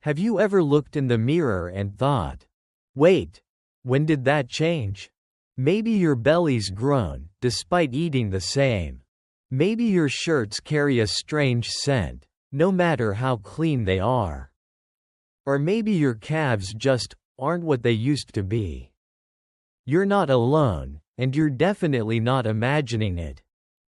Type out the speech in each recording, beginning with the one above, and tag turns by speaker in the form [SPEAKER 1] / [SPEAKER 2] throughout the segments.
[SPEAKER 1] Have you ever looked in the mirror and thought, wait, when did that change? Maybe your belly's grown, despite eating the same. Maybe your shirts carry a strange scent, no matter how clean they are. Or maybe your calves just aren't what they used to be. You're not alone, and you're definitely not imagining it.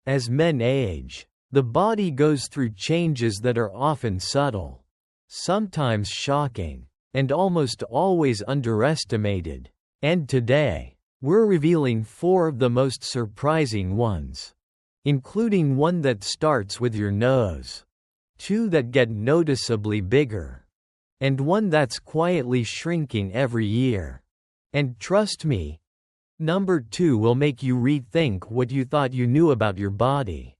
[SPEAKER 1] As men age, the body goes through changes that are often subtle, sometimes shocking, and almost always underestimated. And today, we're revealing 4 of the most surprising ones, including one that starts with your nose, 2 that get noticeably bigger, and one that's quietly shrinking every year. And trust me, number 2 will make you rethink what you thought you knew about your body.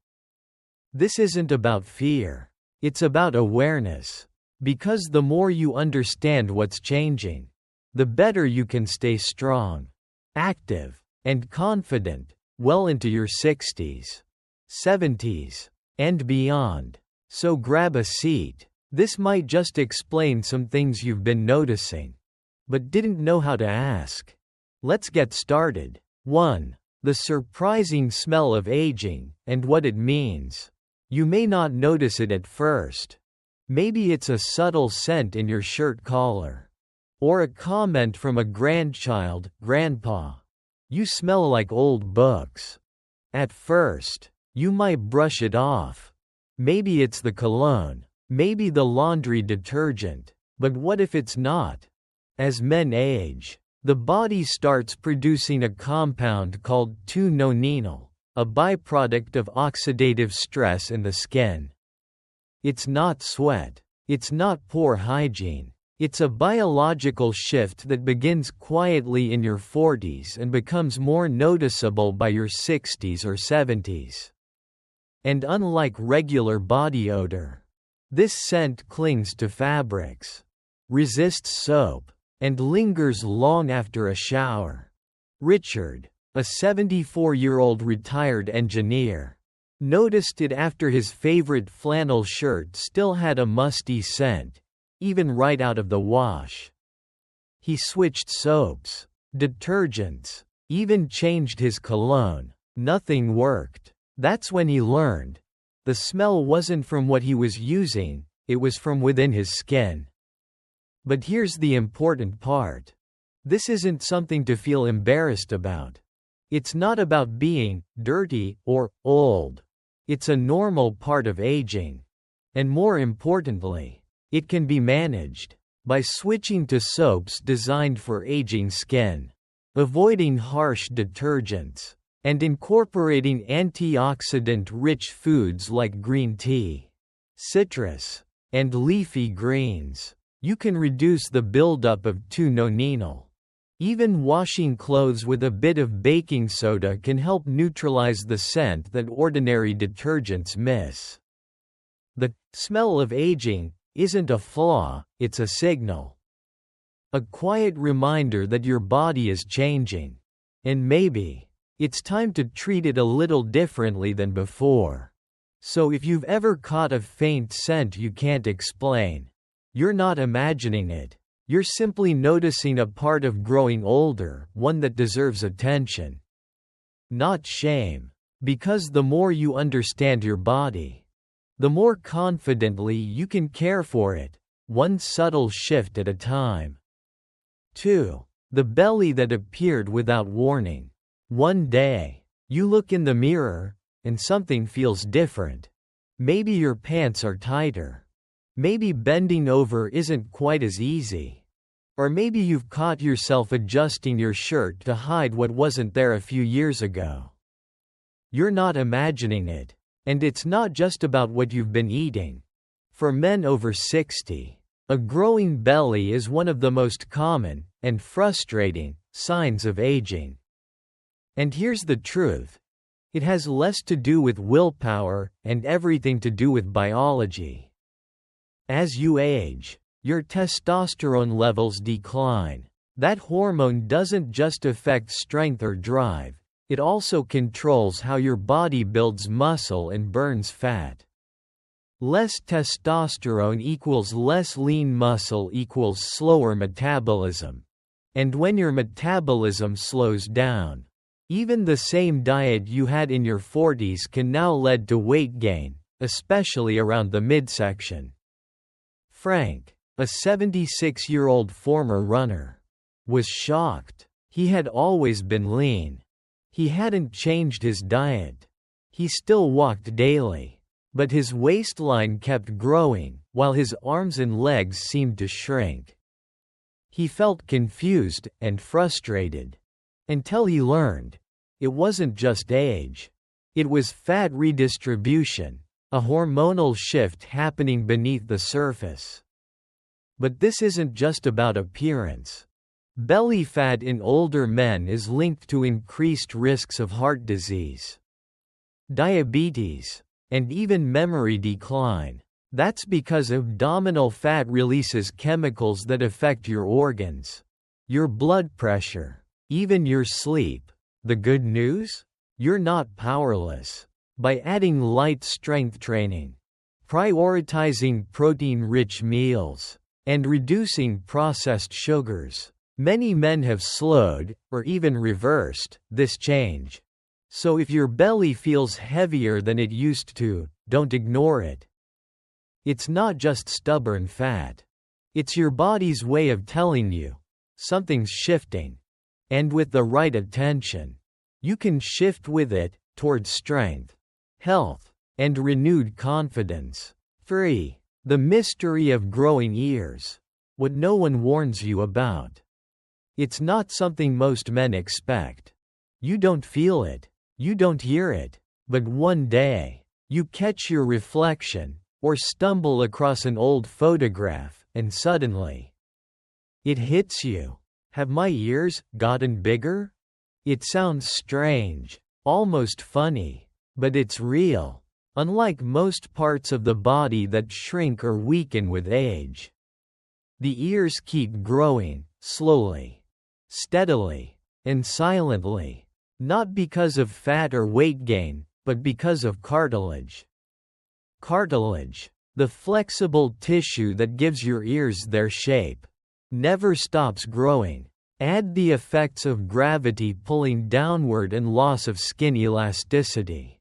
[SPEAKER 1] This isn't about fear, it's about awareness. Because the more you understand what's changing, the better you can stay strong, active, and confident well into your 60s, 70s, and beyond. So grab a seat. This might just explain some things you've been noticing, but didn't know how to ask. Let's get started. 1. The surprising smell of aging, and what it means. You may not notice it at first. Maybe it's a subtle scent in your shirt collar. Or a comment from a grandchild, "Grandpa, you smell like old books." At first, you might brush it off. Maybe it's the cologne, maybe the laundry detergent, but what if it's not? As men age, the body starts producing a compound called 2-nonenal, a byproduct of oxidative stress in the skin. It's not sweat. It's not poor hygiene. It's a biological shift that begins quietly in your 40s and becomes more noticeable by your 60s or 70s. And unlike regular body odor, this scent clings to fabrics, resists soap, and lingers long after a shower. Richard, a 74-year-old retired engineer, noticed it after his favorite flannel shirt still had a musty scent, even right out of the wash. He switched soaps, detergents, even changed his cologne. Nothing worked. That's when he learned. The smell wasn't from what he was using, it was from within his skin. But here's the important part. This isn't something to feel embarrassed about. It's not about being dirty or old. It's a normal part of aging. And more importantly, it can be managed by switching to soaps designed for aging skin, avoiding harsh detergents, and incorporating antioxidant-rich foods like green tea, citrus, and leafy greens. You can reduce the buildup of 2-nonenal. Even washing clothes with a bit of baking soda can help neutralize the scent that ordinary detergents miss. The smell of aging isn't a flaw, it's a signal. A quiet reminder that your body is changing. And maybe it's time to treat it a little differently than before. So if you've ever caught a faint scent you can't explain, you're not imagining it. You're simply noticing a part of growing older, one that deserves attention. Not shame. Because the more you understand your body, the more confidently you can care for it, one subtle shift at a time. 2. The belly that appeared without warning. One day, you look in the mirror, and something feels different. Maybe your pants are tighter. Maybe bending over isn't quite as easy. Or maybe you've caught yourself adjusting your shirt to hide what wasn't there a few years ago. You're not imagining it. And it's not just about what you've been eating. For men over 60, a growing belly is one of the most common, and frustrating, signs of aging. And here's the truth. It has less to do with willpower, and everything to do with biology. As you age, your testosterone levels decline. That hormone doesn't just affect strength or drive, it also controls how your body builds muscle and burns fat. Less testosterone equals less lean muscle equals slower metabolism. And when your metabolism slows down, even the same diet you had in your 40s can now lead to weight gain, especially around the midsection. Frank, a 76-year-old former runner, was shocked. He had always been lean. He hadn't changed his diet. He still walked daily. But his waistline kept growing, while his arms and legs seemed to shrink. He felt confused and frustrated. Until he learned, it wasn't just age. It was fat redistribution, a hormonal shift happening beneath the surface. But this isn't just about appearance. Belly fat in older men is linked to increased risks of heart disease, diabetes, and even memory decline. That's because abdominal fat releases chemicals that affect your organs, your blood pressure, even your sleep. The good news? You're not powerless. By adding light strength training, prioritizing protein-rich meals, and reducing processed sugars, many men have slowed, or even reversed, this change. So if your belly feels heavier than it used to, don't ignore it. It's not just stubborn fat. It's your body's way of telling you something's shifting. And with the right attention, you can shift with it towards strength, health, and renewed confidence. 3. The mystery of growing ears. What no one warns you about. It's not something most men expect. You don't feel it. You don't hear it. But one day, you catch your reflection, or stumble across an old photograph, and suddenly, it hits you. Have my ears gotten bigger? It sounds strange, almost funny, but it's real. Unlike most parts of the body that shrink or weaken with age, the ears keep growing, slowly, steadily, and silently, not because of fat or weight gain, but because of cartilage. Cartilage, the flexible tissue that gives your ears their shape, never stops growing. Add the effects of gravity pulling downward and loss of skin elasticity.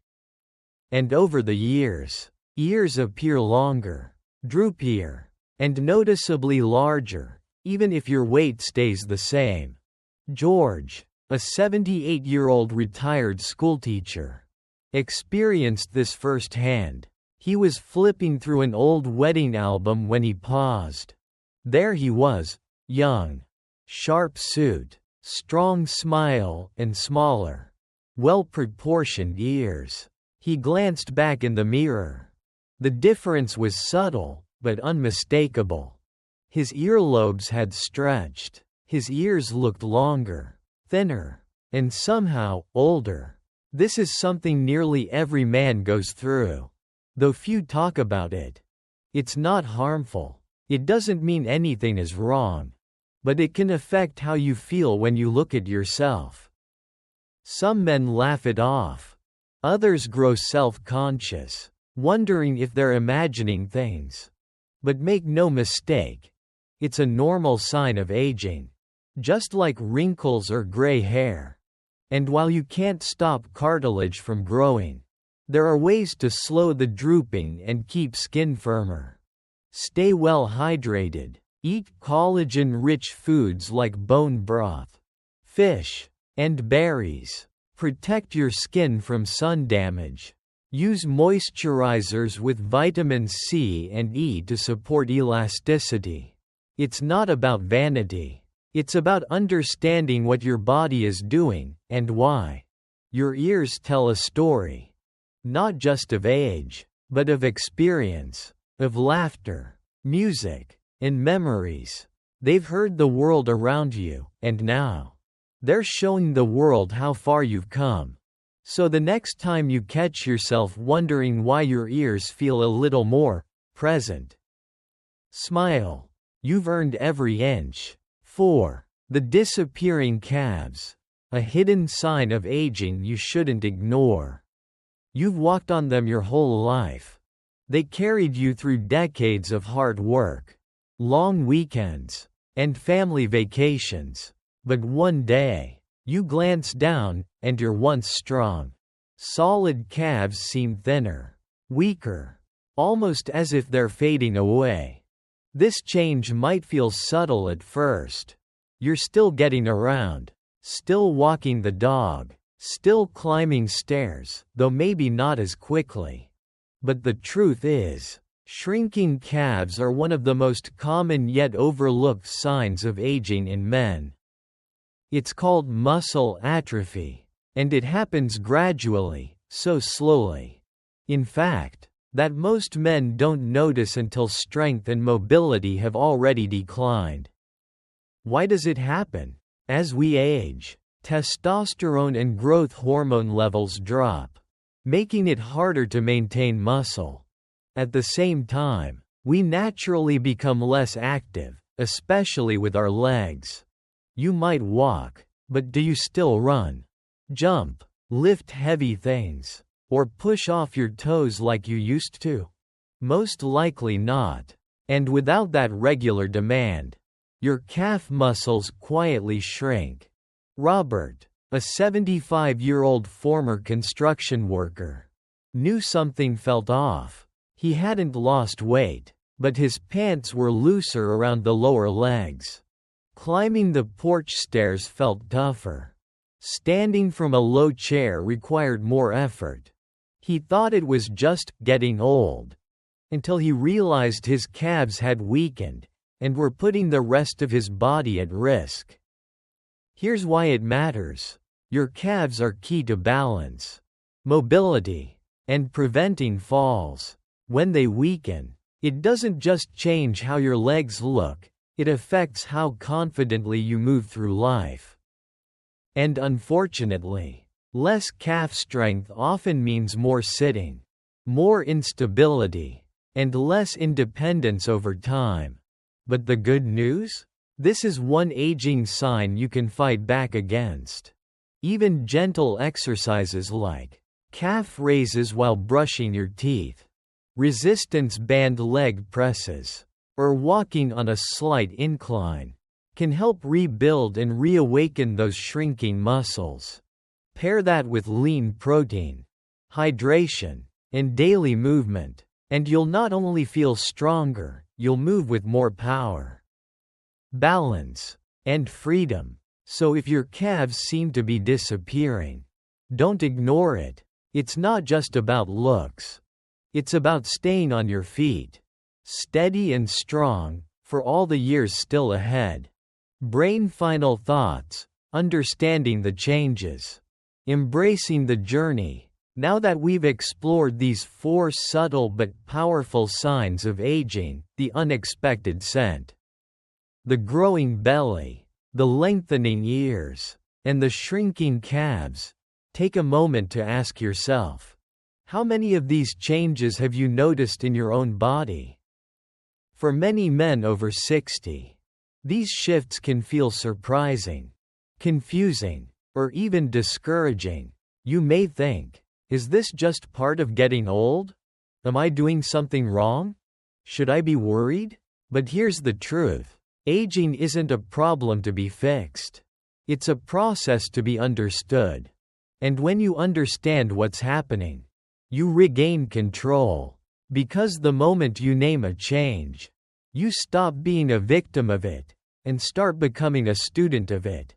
[SPEAKER 1] And over the years, ears appear longer, droopier, and noticeably larger, even if your weight stays the same. George, a 78-year-old retired schoolteacher, experienced this firsthand. He was flipping through an old wedding album when he paused. There he was, young, sharp suit, strong smile, and smaller, well-proportioned ears. He glanced back in the mirror. The difference was subtle, but unmistakable. His earlobes had stretched. His ears looked longer, thinner, and somehow, older. This is something nearly every man goes through, though few talk about it. It's not harmful. It doesn't mean anything is wrong. But it can affect how you feel when you look at yourself. Some men laugh it off. Others grow self-conscious, wondering if they're imagining things. But make no mistake, it's a normal sign of aging, just like wrinkles or gray hair. And while you can't stop cartilage from growing, there are ways to slow the drooping and keep skin firmer. Stay well hydrated. Eat collagen-rich foods like bone broth, fish, and berries. Protect your skin from sun damage. Use moisturizers with vitamin C and E to support elasticity. It's not about vanity. It's about understanding what your body is doing, and why. Your ears tell a story. Not just of age, but of experience, of laughter, music, and memories. They've heard the world around you, and now they're showing the world how far you've come. So the next time you catch yourself wondering why your ears feel a little more present, smile. You've earned every inch. 4. The disappearing calves. A hidden sign of aging you shouldn't ignore. You've walked on them your whole life. They carried you through decades of hard work, long weekends, and family vacations. But one day, you glance down, and your once strong, solid calves seem thinner, weaker, almost as if they're fading away. This change might feel subtle at first. You're still getting around, still walking the dog, still climbing stairs, though maybe not as quickly. But the truth is, shrinking calves are one of the most common yet overlooked signs of aging in men. It's called muscle atrophy, and it happens gradually, so slowly, in fact, that most men don't notice until strength and mobility have already declined. Why does it happen? As we age, testosterone and growth hormone levels drop, making it harder to maintain muscle. At the same time, we naturally become less active, especially with our legs. You might walk, but do you still run, jump, lift heavy things, or push off your toes like you used to? Most likely not. And without that regular demand, your calf muscles quietly shrink. Robert, a 75-year-old former construction worker, knew something felt off. He hadn't lost weight, but his pants were looser around the lower legs. Climbing the porch stairs felt tougher. Standing from a low chair required more effort. He thought it was just getting old, until he realized his calves had weakened and were putting the rest of his body at risk. Here's why it matters. Your calves are key to balance, mobility, and preventing falls. When they weaken, it doesn't just change how your legs look, it affects how confidently you move through life. And unfortunately, less calf strength often means more sitting, more instability, and less independence over time. But the good news? This is one aging sign you can fight back against. Even gentle exercises like calf raises while brushing your teeth, resistance band leg presses, or walking on a slight incline can help rebuild and reawaken those shrinking muscles. Pair that with lean protein, hydration, and daily movement, and you'll not only feel stronger, you'll move with more power, balance, and freedom. So if your calves seem to be disappearing, don't ignore it. It's not just about looks. It's about staying on your feet, steady and strong, for all the years still ahead. Brain final thoughts: understanding the changes, embracing the journey. Now that we've explored these 4 subtle but powerful signs of aging, the unexpected scent, the growing belly, the lengthening ears, and the shrinking calves, take a moment to ask yourself, how many of these changes have you noticed in your own body? For many men over 60, these shifts can feel surprising, confusing, or even discouraging. You may think, is this just part of getting old? Am I doing something wrong? Should I be worried? But here's the truth. Aging isn't a problem to be fixed. It's a process to be understood. And when you understand what's happening, you regain control. Because the moment you name a change, you stop being a victim of it, and start becoming a student of it.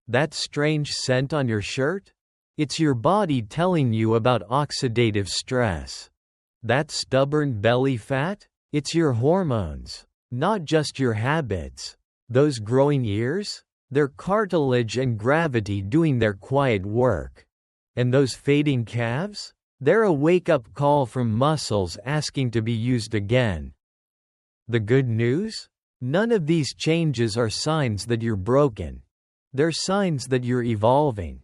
[SPEAKER 1] That strange scent on your shirt? It's your body telling you about oxidative stress. That stubborn belly fat? It's your hormones, not just your habits. Those growing ears? They're cartilage and gravity doing their quiet work. And those fading calves? They're a wake-up call from muscles asking to be used again. The good news? None of these changes are signs that you're broken. They're signs that you're evolving.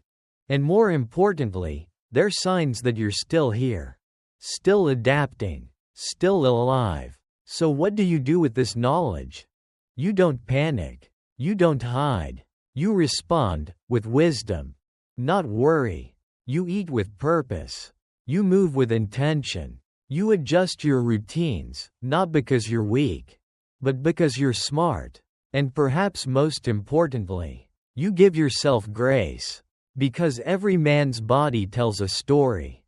[SPEAKER 1] And more importantly, they're signs that you're still here. Still adapting. Still alive. So what do you do with this knowledge? You don't panic. You don't hide. You respond, with wisdom. Not worry. You eat with purpose. You move with intention. You adjust your routines, not because you're weak, but because you're smart. And perhaps most importantly, you give yourself grace. Because every man's body tells a story.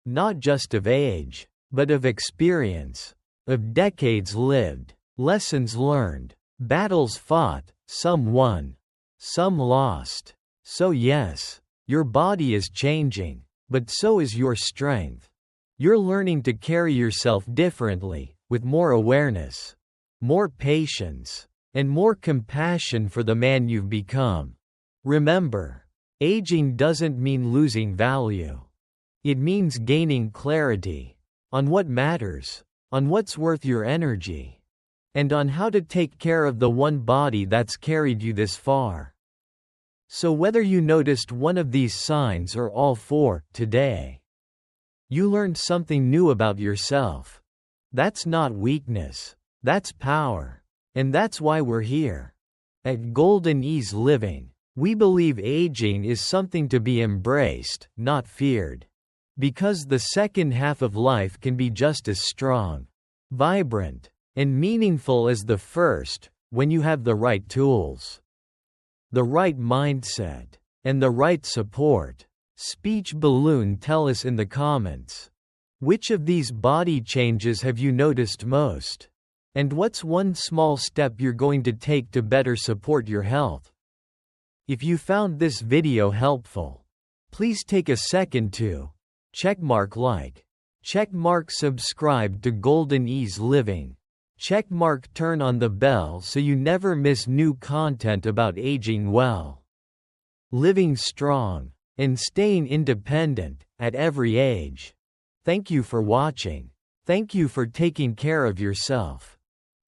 [SPEAKER 1] Not just of age, but of experience. Of decades lived, lessons learned, battles fought, some won, some lost. So yes, your body is changing, but so is your strength. You're learning to carry yourself differently, with more awareness, more patience, and more compassion for the man you've become. Remember, aging doesn't mean losing value. It means gaining clarity on what matters, on what's worth your energy, and on how to take care of the one body that's carried you this far. So whether you noticed one of these signs or all four today, you learned something new about yourself. That's not weakness, that's power. And that's why we're here. At GoldenEase Living, we believe aging is something to be embraced, not feared. Because the second half of life can be just as strong, vibrant, and meaningful as the first, when you have the right tools, the right mindset, and the right support. Speech balloon, tell us in the comments. Which of these body changes have you noticed most? And what's one small step you're going to take to better support your health? If you found this video helpful, please take a second to checkmark like, checkmark subscribe to GoldenEase Living, checkmark turn on the bell so you never miss new content about aging well, living strong, and staying independent at every age. Thank you for watching. Thank you for taking care of yourself.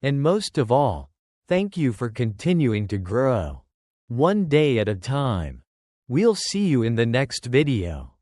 [SPEAKER 1] And most of all, thank you for continuing to grow. One day at a time. We'll see you in the next video.